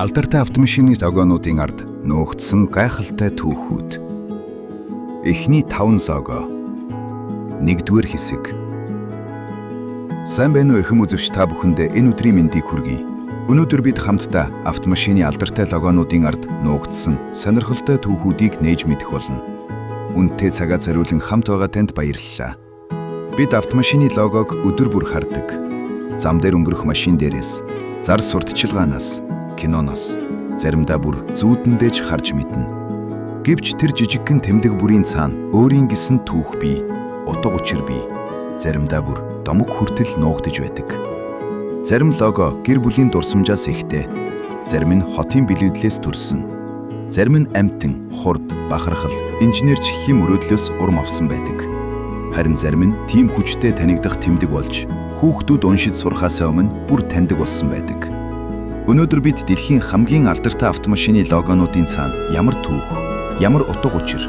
Алдартай автомашины логонуудын ард нуугдсан гайхалтай түүхүүд. Эхний 5 лого. 1-р хэсэг. Сайн байна уу эхэм үзэгч, та бүхэндээ энэ өдрийн мэндийг хүргэе. Өнөөдөр бид хамтдаа автомашины алдартай логонуудын ард нуугдсан сонирхолтой түүхүүдийг нээж мэдэх болно. Үнэтэй цагаа зориулан хамт байгаа танд баярлалаа. Бид автомашины логог өдөр бүр хардаг. Зам дээр өнгөрөх машин дээрээс, зар сурталчилгаанаас, киноноос, заримдаа бүр зүүдэндээж харж мэднэ. Гэвч тэр жижигхэн тэмдэг бүрийн цаана өөрийн гэсэн түүх бий, утга учир бий. Заримдаа бүр домог хүртэл нуугдж байдаг. Зарим лого гэр бүлийн дурсамжаас ихтэй, зарим нь хотын билүүдлээс төрсөн. Зарим нь амьтан, хурд, бахархал, инженерчлэхийн мөрөөдлөөс урам авсан байдаг. Харин зарим нь тийм хүчтэй танигдах тэмдэг болж, хүүхдүүд уншиж сурахаас өмнө бүр таньдаг болсон байдаг. Өнөөдөр бид дэлхийн хамгийн алдартай автомашины логонуудын цаана ямар түүх, ямар утга учир,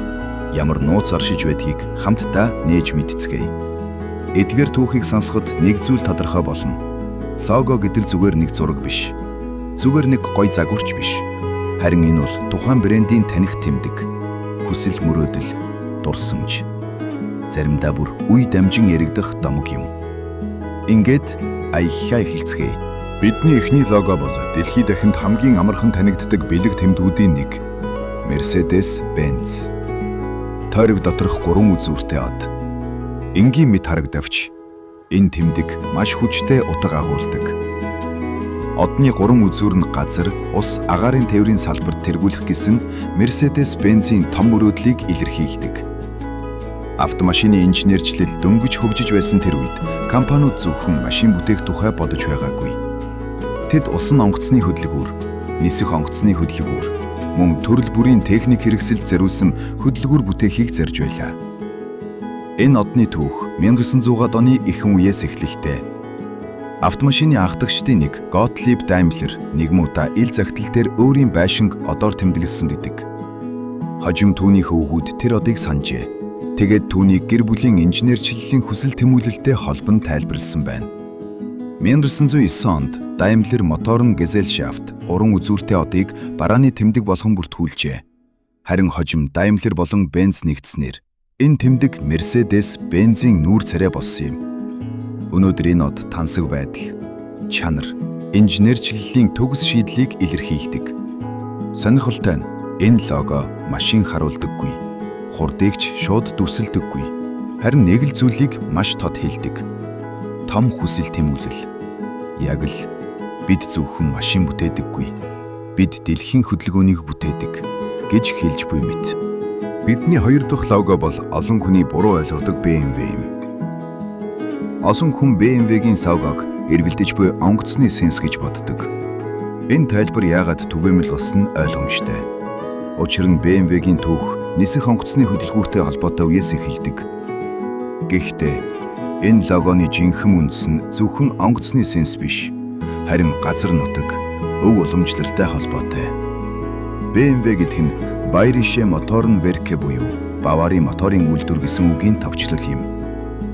ямар нууц оршиж байдгийг хамтдаа нээж мэдцгээе. Эдгээр түүхийг сонсоход нэг зүйл тодорхой болно. Лого гэдэг зүгээр нэг зураг биш. Зүгээр нэг гоё загварч биш. Харин энэ бол тухайн брендийн таних тэмдэг, хүсэл мөрөөдөл, дурсамж. Заримдаа бүр үе дамжин яригдах домог юм. Ингээд аяхаа эхэлцгээе. Бидний эхний лого бол дэлхийд дахинд хамгийн амархан танигддаг бэлэг тэмдгүүдийн нэг. Mercedes-Benz. Тойрог доторх 3 үзүүртэй од. Энгийн мэт харагдавч энэ тэмдэг маш хүчтэй утга агуулдаг. Одны 3 үзүүр нь газар, ус, агаарын тээврийн салбарт тэргүүлэх гэсэн Mercedes-Benz-ийн том мөрөөдлийг илэрхийлдэг. Автомашины инженерчлэл дөнгөж хөгжиж байсан тэр үед компаниуд зөвхөн машин бүтээх тухай бодож байгаагүй. Тэд усан онгоцны хөдөлгүүр, нисэх онгоцны хөдөлгүүр, мөн төрөл бүрийн техник хэрэгсэлд зориулсан хөдөлгүүр бүтээхийг зорж байлаа. Энэ одны түүх 1900-аад оны ихэнх үеэс эхлэхтэй. Автомашины анхдагчдын нэг Готлиб Даймлер нэгэн удаа ил захидал дээр өөрийн байшинг одоор тэмдэглэсэн гэдэг. Хожим түүний хөвгүүд тэр одыг санджээ. Тэгээд түүнийг гэр бүлийн инженерчлэлийн хүсэл тэмүүлэлтэй холбон тайлбарлсан байна. 1909 онд Даймлер моторн Gesellschaft уран үзүүртэй одыг барааны тэмдэг болгон бүртгүүлжээ. Харин хожим Даймлер болон Benz нэгдснээр энэ тэмдэг Mercedes-Benz-ийн нүүр царай болсон юм. Өнөөдөр энэ од тансаг байдал, чанар, инженерчлэлийн төгс шийдлийг илэрхийлдэг. Сонирхолтой нь энэ лого машин харуулдаггүй, хурдыгч шууд дүрсэлдэггүй. Харин нэг л зүйлийг маш тод хэлдэг. Том хүсэл тэмүүлэл. Яг л бид зөвхөн машин бүтээдэггүй. Бид дэлхийн хөдөлгөөнийг бүтээдэг гэж хэлж буй мэт. Бидний 2 дахь лого бол олон хүний буруу ойлгодог BMW юм. Олон хүн BMW-гийн логог эрвэлдэж буй онгоцны сенс гэж боддог. Энэ тайлбар яагаад түгээмэл болсон нь ойлгомжтой. Учир нь BMW-гийн түүх нисэх онгоцны хөдөлгүүртэй холбоотой үеэс эхэлдэг. Гэхдээ энэ логоны жинхэнэ үндэс нь зөвхөн онгоцны сенс биш, харин газар нутаг, өв уламжлалтай холбоотой. BMW гэдэг нь Bayerische Motorenwerke буюу Бавари моторын үйлдвэр гэсэн үгийн товчлол юм.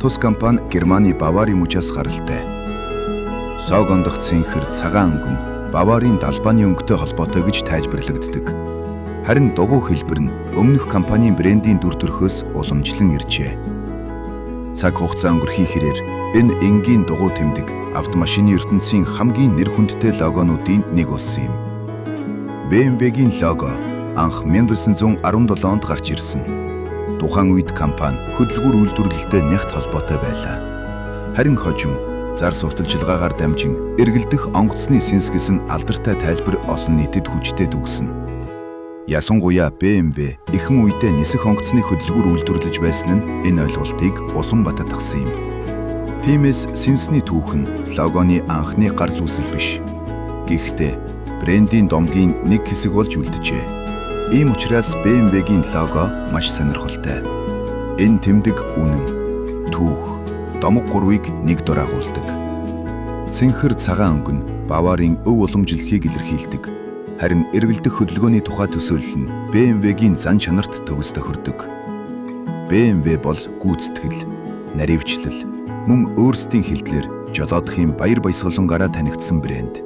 Тус компани Германы Бавари мужаас гаралтай. Логондох цэнхэр цагаан өнгө нь Баварын далбааны өнгөтэй холбоотой гэж тайлбарлагддаг. Харин дугуй хэлбэр нь өмнөх компанийн брендийн дүр төрхөөс уламжлан иржээ. Цаг хугацаа өнгөрөхий хэрээр энэ энгийн дугуй тэмдэг автомашины ертөнцийн хамгийн нэр хүндтэй логонуудын нэг болсон юм. BMW-гийн лого анх 1917 онд гарч ирсэн. Тухайн үед компани хөдөлгүүр үйлдвэрлэлтэй нягт холбоотой байлаа. Харин хожим зар сурталчилгаагаар дамжин эргэлдэх онгоцны сенс гэсэн алдартай тайлбар олон нийтэд хүчтэй дүгсэн. Ялангуяа BMW ихэнх үедээ нисэх онгоцны хөдөлгүүр үйлдвэрлэж байсан нь энэ ойлголтыг улам баттгсан юм. Тиймээс сенсний түүх нь логоны анхны гарал үүсэл биш. Гэхдээ брендийн домгийн нэг хэсэг болж үлджээ. Ийм учраас BMW-гийн лого маш сонирхолтой. Энэ тэмдэг үнэн, түүх, домог гурвыг нэг дор агуулдаг. Цэнхэр цагаан өнгө нь Баварын өв уламжлалыг илэрхийлдэг. Харин эргэлдэх хөдөлгөөний тухай төсөөлөл нь BMW-гийн зан чанарт төгс тохирдог. BMW бол гүйцэтгэл, наривчлал, мөн өөрсдийн хэлтлэр жолоодохын баяр баясгалангаараа танигдсан брэнд.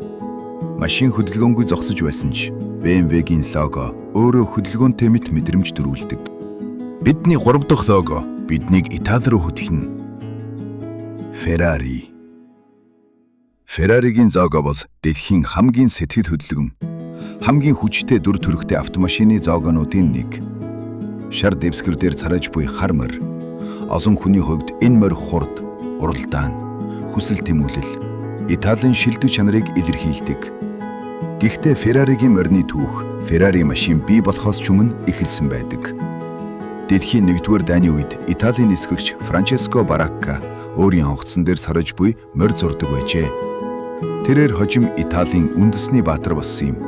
машин хөдөлгөөнгүй зогсож байсан ч BMW-гийн лого өөрөө хөдөлгөөнтэй мэт мэдрэмж төрүүлдэг. Бидний 3 дахь лого биднийг Итали руу хөтлөнө. Ferrari. Ferrari-гийн лого бол дэлхийн хамгийн сэтгэл хөдлөм, хамгийн хүчтэй дүр төрхтэй автомашины логонуудын нэг. Шар дэвсгэр дээр царайж буй хар морь, олон хүний хувьд энэ морь хурд, уралдаан, хүсэл тэмүүлэл, Италийн шилдэг чанарыг илэрхийлдэг. Гэхдээ Ferrari-гийн морины түүх Ferrari машин бий болохоос ч өмнө эхэлсэн байдаг. Дэлхийн 1-р дайны үед Италийн нисгэгч Франческо Баракка өөрийн онгоцон дээр царайж буй морь зурдаг байжээ. Тэрээр хожим Италийн үндэсний баатар болсон юм.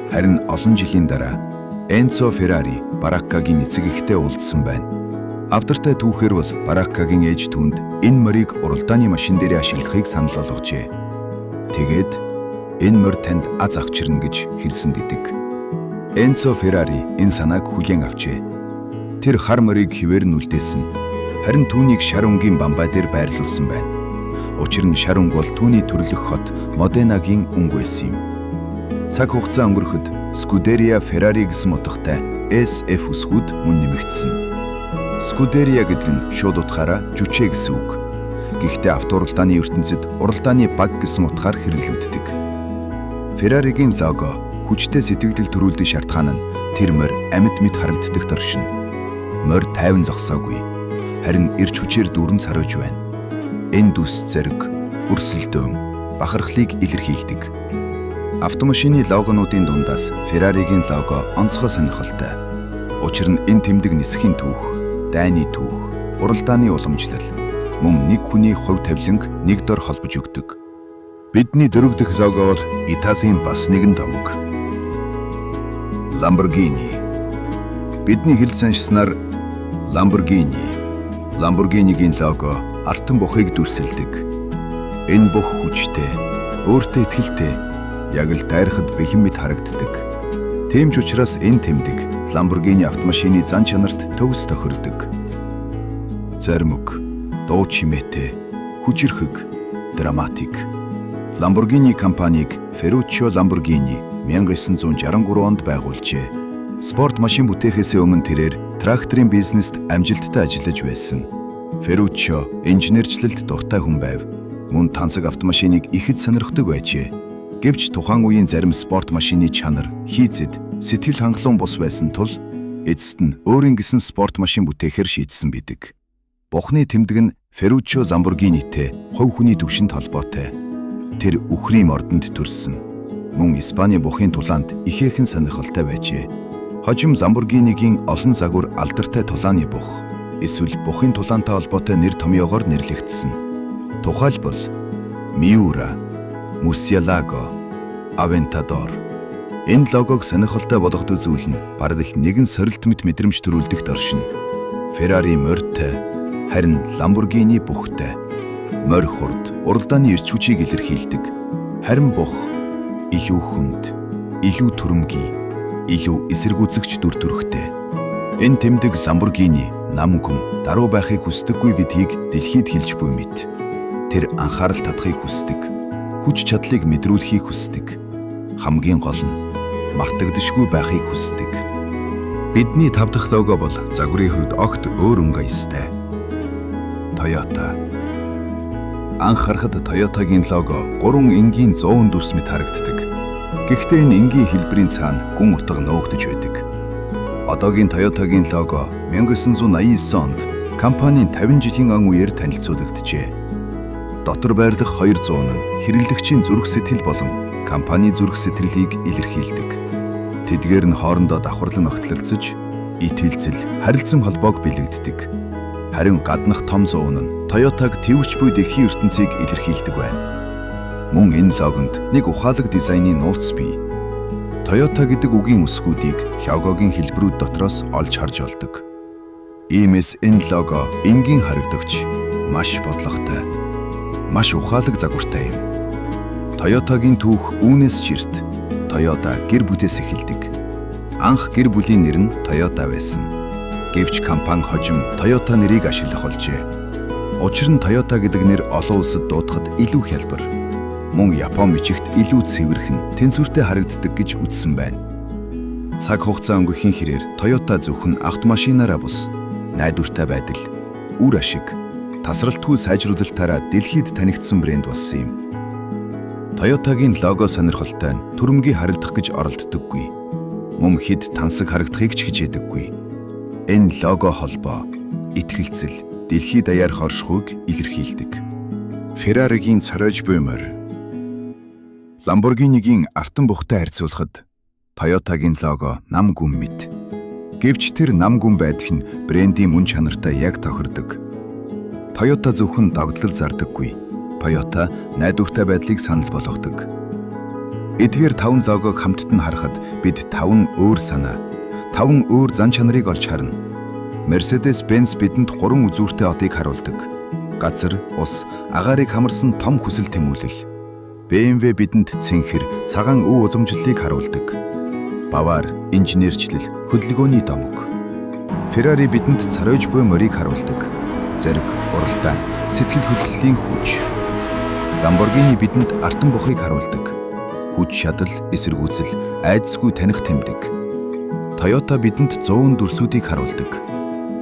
Харин олон жилийн дараа Энцо Феррари Бараккагийн эцэг эхтэй уулзсан байна. Авдартай түүхээр бол Бараккагийн ээж түүнд энэ морийг уралдааны машин дээр ашиглахыг санал болгожээ. Тэгээд энэ морь танд аз авчирна гэж хэлсэн гэдэг. Энцо Феррари энэ санааг хүлээн авчээ. Тэр хар морийг хിവэр нь үлдээсэн. Харин түүнийг шар өнгийн бамбай дээр байрлуулсан байна. Учир нь шар өнг бол түүний төрлөх хот Моденагийн өнг байсан юм. Цаг хугацаа өнгөрөхөд Scuderia Ferrari гэсэн утгатай SF үсгүүд мөн нэмэгдсэн. Scuderia гэдэг нь шууд утгаараа жүчээ гэсэн үг. Гэхдээ авторалдааны ертөнцид уралдааны баг гэсэн утгаар хэрэглэгддэг. Ferrari-гийн лого хүчтэй сэтгэгдэл төрүүлдэг шалтгаан нь тэр морь амьд мэд харагддаг торшин. Морь тайван зогсоогүй. Харин эрч хүчээр дүүрэн царайж байна. Энэ дүс зэрэг, өрсөлдөөн, бахархлыг илэрхийлдэг. Автомашины логонуудын дундаас Ferrari-гийн лого онцгой сонирхолтой. Учир нь энэ тэмдэг нисхийн түүх, дайны түүх, уралдааны уламжлал, мөн нэг хүний хувь тавиланг нэг дор холбож өгдөг. Бидний 4 дахь лого бол Италийн бас нэгэн томог. Lamborghini. Бидний хэл саншснаар Lamborghini-гийн лого артан бухыг дүрсэлдэг. Энэ бүх хүчтэй, өөртөө итгэлтэй, яг л дайрахад бэлэн мэт харагддаг. Тийм ч учраас энэ тэмдэг Lamborghini автомашины зан чанарт төвс тохирдог. Зоримог, дуу чимээтэй, хүчирхэг, драматик. Lamborghini компанийг Ferruccio Lamborghini 1963 онд байгуулжээ. Спорт машин бүтээхээс өмнө тэрээр тракторын бизнест амжилттай ажиллаж байсан. Ferruccio инженерчлэлд дуртай хүн байв. Мөн тансаг автомашиныг ихэд сонирхдог байжээ. Гэвч тухайн үеийн зарим спорт машины чанар, хийцэд, сэтгэл хангалуун бус байсан тул эцэст нь өөрийн гэсэн спорт машин бүтээхээр шийдсэн бидэг. Бухны тэмдэг нь Ferruccio Lamborghiniтэй хувь хүний төвшөнд холбоотой. Тэр үхрийн ордонд төрсөн. Мөн Испани бухын тулаанд ихээхэн сонирхолтой байжээ. Хожим Lamborghini-гийн олон загвар алдартай тулааны бух, эсвэл бухын тулаантай холбоотой нэр томьёогоор нэрлэгдсэн. Тухайлбал Miura, Murcielago, Aventador. Энэ логог сонирхолтой болгодог зүйл нь бараг их нэгэн сорилт мэт мэдрэмж төрүүлдэг торшин. Ferrari морьтой, харин Lamborghini бухтай. Морь хурд, уралдааны эрч хүчийг илэрхийлдэг. Харин бух илүү хүнд, илүү түрэмгий, илүү эсэргүүцэгч дүр төрхтэй. Энэ тэмдэг Lamborghini нам хүн даруй байхыг хүсдэггүй гэдгийг дэлхийд хэлж буй мэт. Тэр анхаарал татахыг хүсдэг, хүч чадлыг мэдрүүлэхийг хүсдэг. Хамгийн гол нь мартагдашгүй байхыг хүсдэг. Бидний 5 дахь лого бол загварын хувьд огт өөр өнгө аястай. Toyota. Анх харахад Toyota-гийн лого 3 энгийн 100 дүрс мэт харагддаг. Гэхдээ энэ энгийн хэлбэрийн цаана гүн утга нөөгдөж байдаг. Одоогийн Toyota-гийн лого 1989 онд компанийн 50 жилийн ан үеэр танилцуулагджээ. Дотор байрлах 200 нь хэрэглэгчийн зүрх сэтгэл болон компани зүрх сэтгэлийг илэрхийлдэг. Тэдгээр нь хоорондоо давхарлан огтлолцож, итгэлцэл, харилцан холбоог бэлэгддэг. Харин гаднах том 100 нь Toyota-г тэвэрч буй дэлхийн ертөнцийг илэрхийлдэг байна. Мөн энэ логонд нэг ухаалаг дизайны нууц бий. Toyota гэдэг үгийн үсгүүдийг логогийн хэлбэрүүд дотроос олж харж болдог. Иймээс энэ лого энгийн харагдагч, маш бодлоготой, маш ухаалаг загвартай юм. Toyota-гийн түүх үүнээс чирт. Toyota гэр бүтээс эхэлдэг. Анх гэр бүлийн нэр нь Toyota байсан. Гэвч компани хожим Toyota нэрийг ашиглах болжээ. Учир нь Toyota гэдэг нэр олон улсад дуудахад илүү хялбар. мөн Япон мичигт илүү цэвэрхэн, тэнцвэртэй харагддаг гэж үзсэн байна. Цаг хугацаа өнгөрөхийн хэрээр Toyota зөвхөн автомашинаараа бус найдвартай байдал, үр ашиг, тасралтгүй сайжруулалтаараа дэлхийд танигдсан брэнд болсон юм. Toyota-гийн лого сонирхолтой нь түрэмгий харагдах гэж оролддоггүй. Мөн хэд тансаг харагдахыг ч хичээдэггүй. Энэ лого холбоо, итгэлцэл, дэлхийд даяарх оршихуйг илэрхийлдэг. Ferrari-гийн царайж буй морь. Lamborghini-гийн артан бухтай харьцуулахад Toyota-гийн лого нам гүн мэт. Гэвч тэр нам гүн байдг нь брендийн мөн чанартай яг тохирдог. Toyota зөвхөн догтлол зардаггүй. Toyota найдвартай байдлыг санал болгодог. Эдгээр 5 логог хамтд нь харахад бид 5 өөр санаа, 5 өөр зан чанарыг олж харна. Mercedes-Benz бидэнд 3 үзүүртэй одыг харуулдаг. Газар, ус, агаарыг хамарсан том хүсэл тэмүүлэл. BMW бидэнд цэнхэр, цагаан өв уламжлалыг харуулдаг. Бавар, инженерчлэл, хөдөлгөөний домог. Ferrari бидэнд царайж буй морийг харуулдаг. Зэрэг, уралдаан, сэтгэл хөдлөлийн хүч. Lamborghini бидэнд артан бухыг харуулдаг. Хүч чадал, эсэргүүцэл, айдасгүй таних тэмдэг. Toyota бидэнд 100 дүрсүүдийг харуулдаг.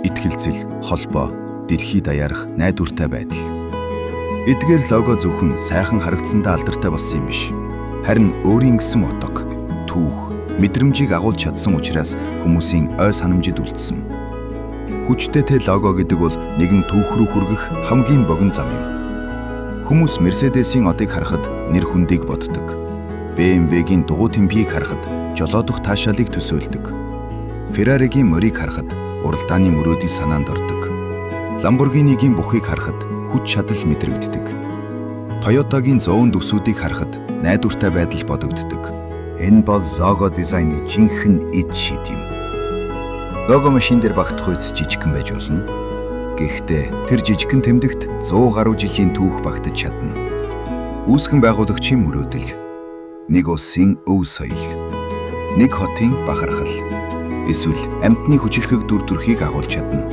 Итгэлцэл, холбоо, дэлхийд даяарх найдвартай байдал. Эдгээр лого зөвхөн сайхан харагдсандаа алдартай болсон юм биш. Харин өөрийн гэсэн утга, түүх, мэдрэмжийг агуулж чадсан учраас хүмүүсийн ой санамжид үлдсэн. Хүчтэй лого гэдэг бол нэгэн түүх рүү хүргэх хамгийн богино зам юм. Хүмүүс Mercedes-ийн одыг харахад нэр хүндийг боддог. BMW-гийн дугуй тэмбийг харахад жолоодох таашаалыг төсөөлдөг. Ferrari-гийн морийг харахад уралдааны мөрөөдийг санаанд ордог. Lamborghini-гийн бухыг харахад хүч чадал мэдрэгддэг. Toyota-гийн 100 дүрсүүдийг харахад найдвартай байдал бодогддог. Энэ бол лого дизайны жинхэнэ эд шид юм. Лого машин дээр багтах үйс жижигхэн байж болно. Гэхдээ тэр жижигхэн тэмдэгт 100 гаруй жилийн түүх багтаж чадна. Үүсгэн байгуулагчийн мөрөөдөл, нэг улсын өв соёл, нэг хотын бахархал, эсвэл амьтны хүчирхэг дүр төрхийг агуулж чадна.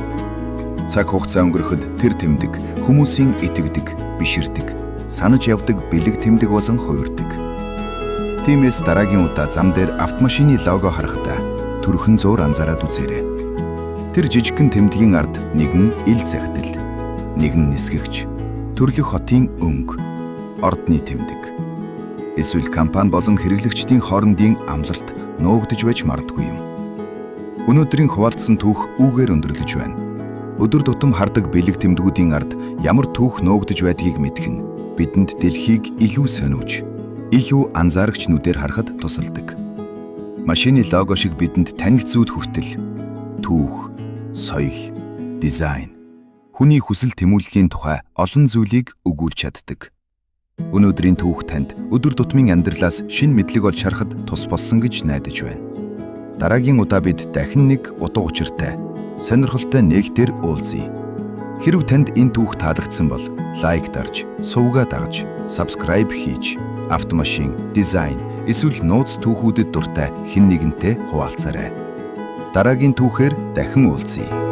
Цаг хугацаа өнгөрөхөд тэр тэмдэг хүмүүсийн итгэдэг, биширдэг, санаж явдаг бэлэг тэмдэг болон хуурдаг. Тиймээс дараагийн удаа зам дээр автомашины лого харахдаа төрхөн зуур анзаараад үзээрэй. Тэр жижигхэн тэмдгийн ард нэгэн ил захидал, нэгэн нисгэгч, төрлөх хотын өнгө, ордны тэмдэг. Эсвэл компани болон хэрэглэгчдийн хоорондын амлалт нуугдж байж мардаггүй юм. Өнөөдрийн хуваалцсан түүх үүгээр өндөрлөж байна. Өдөр тутам хардаг бэлэг тэмдгүүдийн ард ямар түүх нуугдж байдгийг мэдэх нь бидэнд дэлхийг илүү сониуч, илүү анзаарагч нүдээр харахад тусалдаг. Машины лого шиг бидэнд танигд зүүд хүртэл түүх, соёл, дизайн, хүний хүсэл тэмүүллийн тухай олон зүйлийг өгүүлж чаддаг. Өнөөдрийн түүх танд өдөр тутмын амьдралаас шинэ мэдлэг олж харахад тус болсон гэж найдаж байна. Дараагийн удаа бид дахин нэг утга учиртай, сонирхолтой нээгтэр уулзъя. Хэрв танд энэ түүх таалагдсан бол лайк дарж, сувгаа дагаж, subscribe хийж, автомашин, дизайн, эсвэл нууц түүхүүдэд дуртай хэн нэгэнтэй хуваалцаарай. Дараагийн түүхээр дахин уулзъя.